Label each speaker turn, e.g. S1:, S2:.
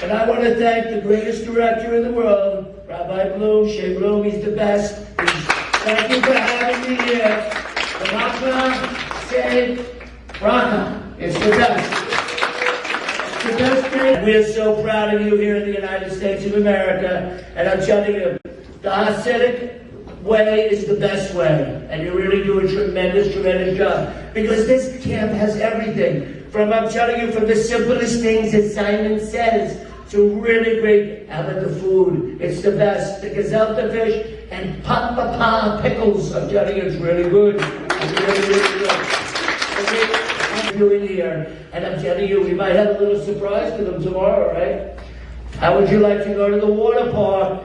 S1: And I want to thank the greatest director in the world, Rabbi Bloom, Shea Bloom, he's the best. Thank you for having me here. The Raka said, Raka, it's the best. It's the best thing. We're so proud of you here in the United States of America. And I'm telling you, the Hasidic way is the best way. And you really do a tremendous, tremendous job. Because this camp has everything. I'm telling you, from the simplest things, as Simon says, to really great. How about the food? It's the best. The gezelta fish and papa pickles. I'm telling you, it's really good. It's really, really good. Okay, I'm doing here, and I'm telling you, we might have a little surprise for them tomorrow, right? How would you like to go to the water park?